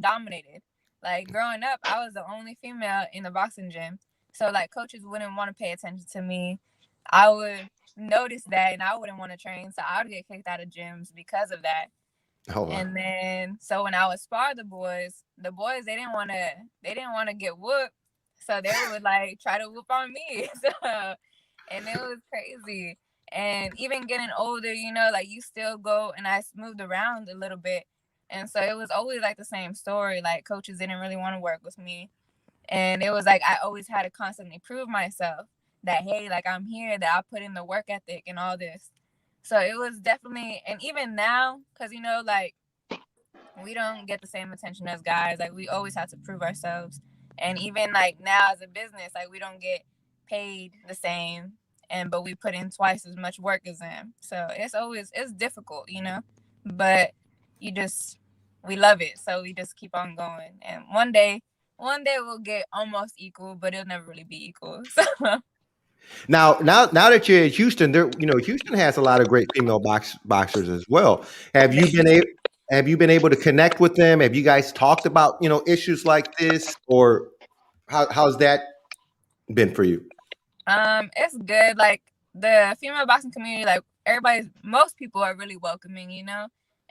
dominated. Like growing up, I was the only female in the boxing gym. So like coaches wouldn't want to pay attention to me. I would notice that and I wouldn't want to train. So I would get kicked out of gyms because of that. Oh, wow. And then so when I would spar the boys they didn't want to get whooped. So they would like try to whoop on me. So and it was crazy. And even getting older, like you still go and I moved around a little bit. And so it was always like the same story. Like coaches didn't really want to work with me. And it was like I always had to constantly prove myself that hey, like I'm here, that I put in the work ethic and all this. So it was definitely, and even now, because like we don't get the same attention as guys. Like we always have to prove ourselves. And even like now as a business, like we don't get paid the same, and but we put in twice as much work as them. So it's difficult, but you just we love it, so we just keep on going. And one day we'll get almost equal, but it'll never really be equal. So Now that you're in Houston, Houston has a lot of great female boxers as well. Have you they been able Have you been able to connect with them? Have you guys talked about issues like this, or how's that been for you? it's good. Like the female boxing community, like most people are really welcoming.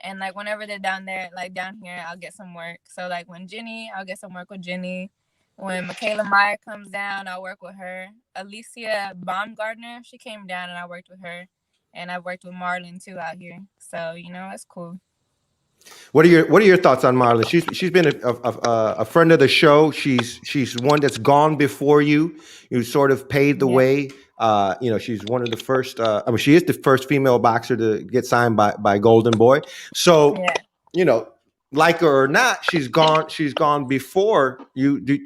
And like whenever they're down there, like down here, I'll get some work. So like I'll get some work with Jenny. When Michaela Meyer comes down, I'll work with her. Alicia Baumgartner, she came down and I worked with her. And I've worked with Marlon too out here. So, it's cool. What are your thoughts on Marlon? She's been a friend of the show. She's one that's gone before you. You sort of paved the Yeah. way. She's one of the first. I mean, she is the first female boxer to get signed by Golden Boy. So, Yeah. you know, like her or not, she's gone. She's gone before you. Do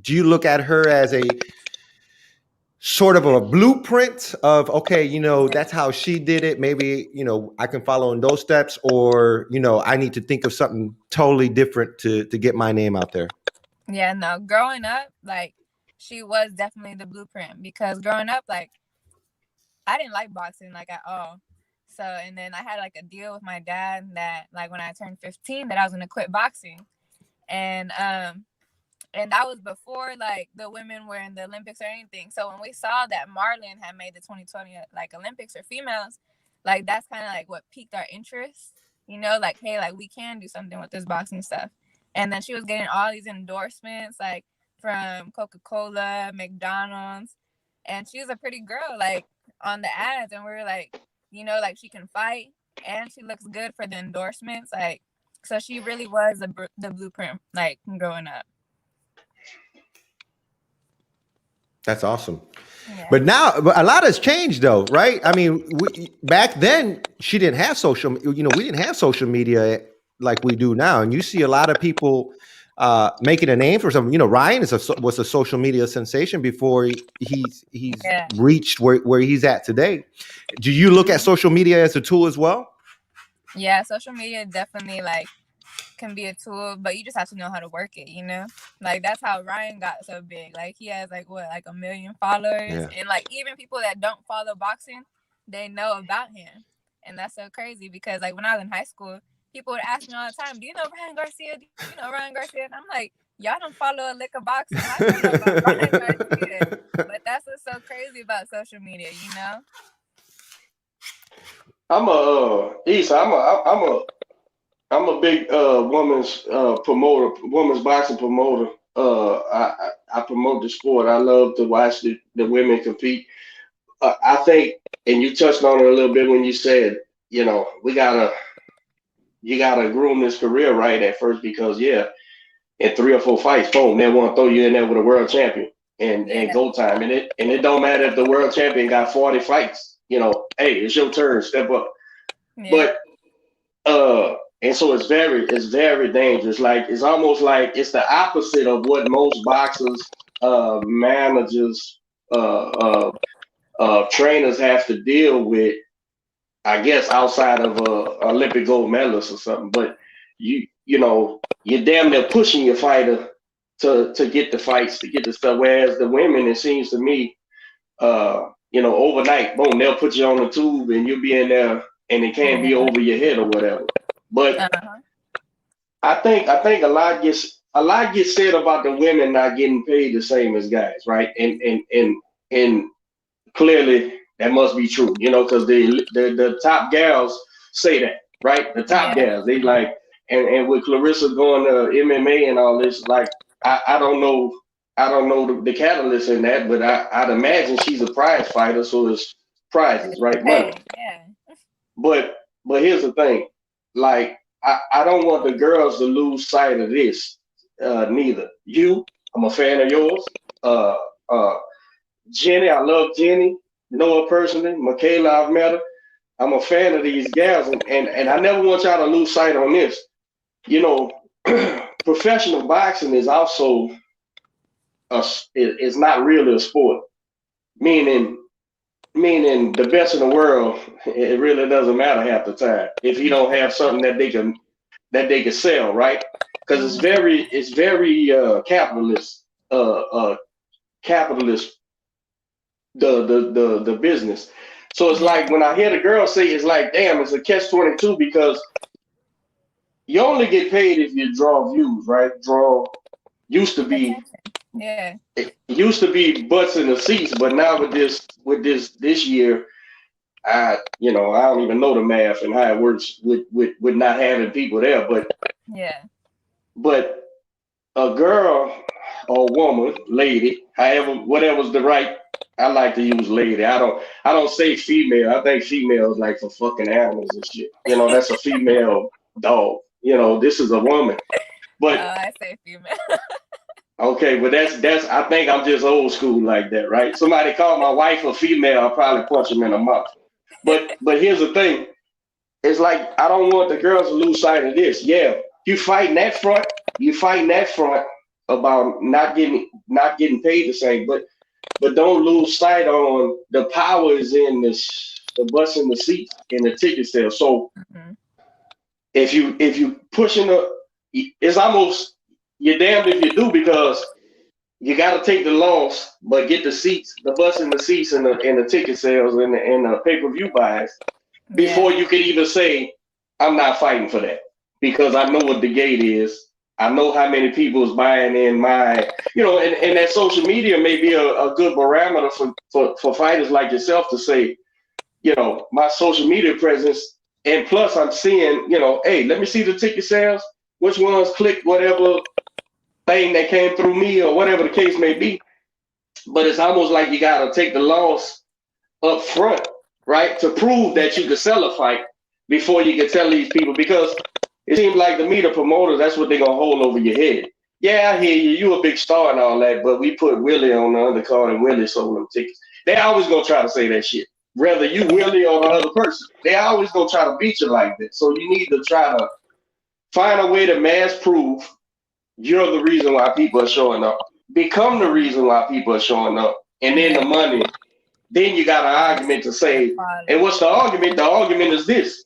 you look at her as a sort of a blueprint of, okay, that's how she did it, maybe I can follow in those steps, or I need to think of something totally different to get my name out there? Yeah, no. Growing up, like she was definitely the blueprint because growing up, like I didn't like boxing like at all. So and then I had like a deal with my dad that like when I turned 15 that I was gonna quit boxing. And that was before like the women were in the Olympics or anything. So when we saw that Marlon had made the 2020 like Olympics for females, like that's kind of like what piqued our interest. Like hey, like we can do something with this boxing stuff. And then she was getting all these endorsements like from Coca-Cola, McDonald's, and she was a pretty girl like on the ads, and we were like, like she can fight and she looks good for the endorsements, like so she really was the blueprint like growing up. That's awesome. Yeah. But a lot has changed though, right? I mean, back then she didn't have we didn't have social media like we do now, and you see a lot of people making a name for something. Ryan was a social media sensation before he's Yeah. reached where he's at today. Do you look at social media as a tool as well? Yeah, social media definitely like can be a tool, but you just have to know how to work it. Like that's how Ryan got so big. Like he has like what, like 1 million followers, Yeah. and like even people that don't follow boxing, they know about him. And that's so crazy because like when I was in high school, people would ask me all the time, "Do you know Ryan Garcia? Do you know Ryan Garcia?" And I'm like, "Y'all don't follow a lick of boxing. How do you know about Ryan Garcia?" But that's what's so crazy about social media. I'm a Issa. I'm a big women's promoter, women's boxing promoter. I promote the sport. I love to watch the women compete. I think, and you touched on it a little bit when you said, we gotta you gotta groom this career right at first because yeah, in 3 or 4 fights, boom, they want to throw you in there with a world champion and Yeah. go time, and it don't matter if the world champion got 40 fights. Hey, it's your turn, step up. Yeah. But and so it's very dangerous. Like it's almost like it's the opposite of what most boxers, managers, trainers have to deal with. I guess outside of Olympic gold medalists or something, but you're damn near pushing your fighter to get the fights, to get the stuff. Whereas the women, it seems to me, overnight, boom, they'll put you on the tube and you'll be in there, and it can't be Yeah. over your head or whatever. But Uh-huh. I think a lot gets said about the women not getting paid the same as guys, right? And clearly that must be true, because the top gals say that, right? The top Yeah. gals, they like, and with Clarissa going to MMA and all this, like, I don't know, the catalyst in that, but I'd imagine she's a prize fighter, so it's prizes, right? Money. Hey, yeah. But here's the thing, like, I don't want the girls to lose sight of this. Neither you, I'm a fan of yours. Uh, uh, Jenny, I love Jenny. Know her personally. Michaela, I've met her. I'm a fan of these gals, and I never want y'all to lose sight on this. You know, professional boxing is also it's not really a sport. Meaning, the best in the world, it really doesn't matter half the time if you don't have something that they can sell, right? Because Hmm. it's very capitalist, capitalist, the business. So it's Yeah. like when I hear the girl say, it's like, damn, it's a catch-22, because you only get paid if you draw views, right? Draw used to be Attention. Yeah. it used to be butts in the seats, but now with this year, I don't even know the math and how it works with not having people there, Yeah. but a girl or woman, lady, however, whatever's the right. I like to use lady. I don't say female. I think female is like for fucking animals and shit. That's a female dog. This is a woman. Oh, But I say female. okay, but that's I think I'm just old school like that, right? Somebody call my wife a female, I'll probably punch him in the mouth. But here's the thing. It's like I don't want the girls to lose sight of this. Yeah, you fighting that front. You fighting that front about not getting paid the same, but don't lose sight on the power is in the bus in the seats and the ticket sales. So Hmm. if you pushing it's almost you're damned if you do, because you got to take the loss, but get the seats, the bus and the seats and the ticket sales and the pay per view buys before Yeah. you could even say, I'm not fighting for that, because I know what the gate is. I know how many people is buying in and that social media may be a good barometer for fighters like yourself to say, my social media presence. And plus, I'm seeing, hey, let me see the ticket sales, which ones clicked whatever thing that came through me or whatever the case may be. But it's almost like you got to take the loss up front, right? To prove that you Yeah. can sell a fight before you can tell these people, because it seems like to me the promoters, that's what they're gonna hold over your head. Yeah, I hear you, you a big star and all that, but we put Willie on the undercard and Willie sold them tickets. They always gonna try to say that shit. Whether you Yeah. Willie or the other person. They always gonna try to beat you like that. So you need to try to find a way to mass prove you're the reason why people are showing up. Become the Hmm. reason why people are showing up. And then the Yeah. money, then you got an Yes. argument to Gotta say, and follow. what's the argument? The argument is this: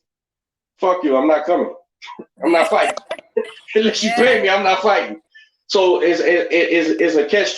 fuck you, I'm not coming. I'm Yeah. not fighting. Unless you pay Yeah. me, I'm not fighting. So it's a catch